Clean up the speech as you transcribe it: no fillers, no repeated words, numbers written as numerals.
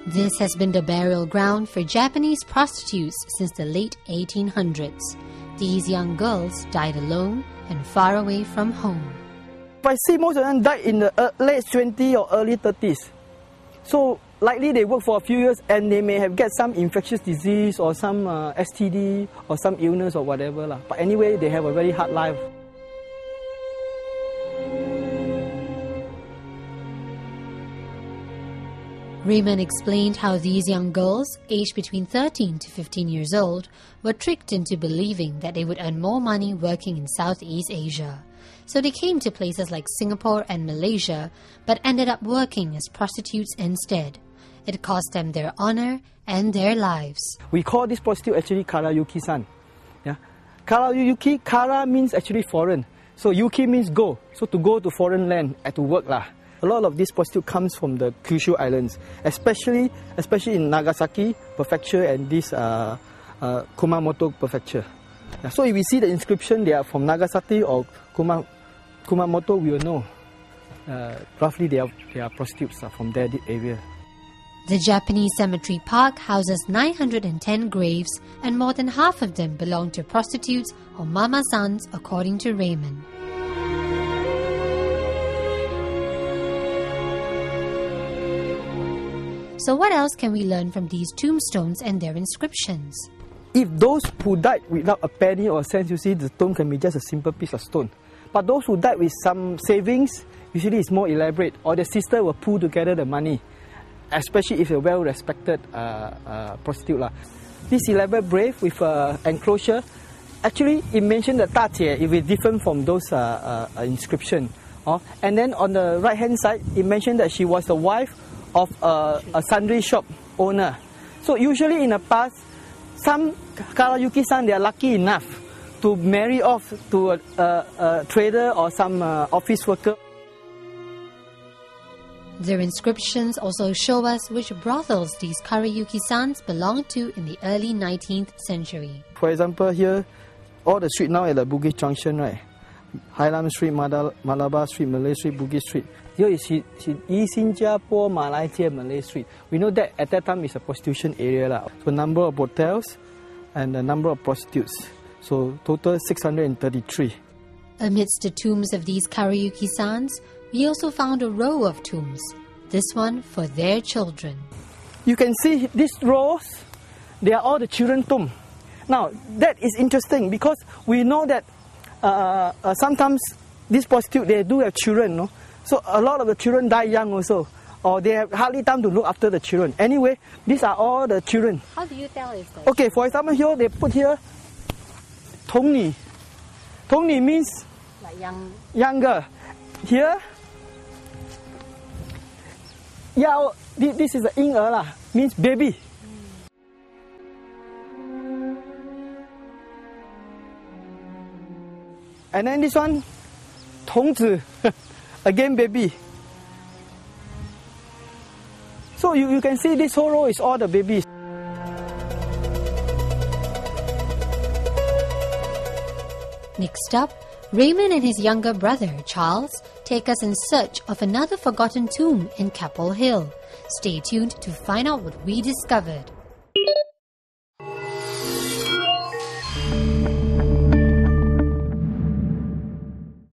This has been the burial ground for Japanese prostitutes since the late 1800s. These young girls died alone and far away from home. I see most of them died in the late 20s or early 30s. So likely they work for a few years and they may have get some infectious disease or some STD or some illness or whatever lah. But anyway, they have a very hard life. Raymond explained how these young girls, aged between 13 to 15 years old, were tricked into believing that they would earn more money working in Southeast Asia. So they came to places like Singapore and Malaysia, but ended up working as prostitutes instead. It cost them their honor and their lives. We call this prostitute actually karayuki-sans. Yeah? Karayuki, kara means actually foreign. So yuki means go. So to go to foreign land and to work lah. A lot of this prostitute comes from the Kyushu Islands, especially in Nagasaki Prefecture and this Kumamoto Prefecture. Yeah, so if we see the inscription, they are from Nagasaki or Kumamoto, we will know roughly they are prostitutes from that area. The Japanese cemetery park houses 910 graves, and more than half of them belong to prostitutes or mama-sans, according to Raymond. So what else can we learn from these tombstones and their inscriptions? If those who died without a penny or cent, you see, the tomb can be just a simple piece of stone. But those who died with some savings, usually it's more elaborate, or the sister will pull together the money, especially if a well-respected prostitute. This elaborate grave with enclosure, actually it mentioned the 大姐, it is different from those inscription. And then on the right-hand side, it mentioned that she was the wife of a sundry shop owner. So usually in the past, some karayuki-san, they are lucky enough to marry off to a trader or some office worker. Their inscriptions also show us which brothels these karayuki-sans belonged to in the early 19th century. For example, here, all the street now at the Bugis Junction, right? Highland Street, Malabar Street, Malay Street, Bugis Street. Here is Singapour, Malaysia, Malay Street. We know that at that time it's a prostitution area. So number of hotels and the number of prostitutes. So total 633. Amidst the tombs of these karayuki-sans, we also found a row of tombs. This one for their children. You can see these rows, they are all the children tomb. Now that is interesting because we know that sometimes these prostitutes, they do have children, no? So a lot of the children die young also, or they have hardly time to look after the children. Anyway, these are all the children. How do you tell if Okay, for example, here they put here Tongni. Tongni means like younger. Here, Yao, this is the Ying'er lah, means baby. And then this one, Tongzi, again baby. So you can see this whole row is all the babies. Next up, Raymond and his younger brother, Charles, take us in search of another forgotten tomb in Capel Hill. Stay tuned to find out what we discovered.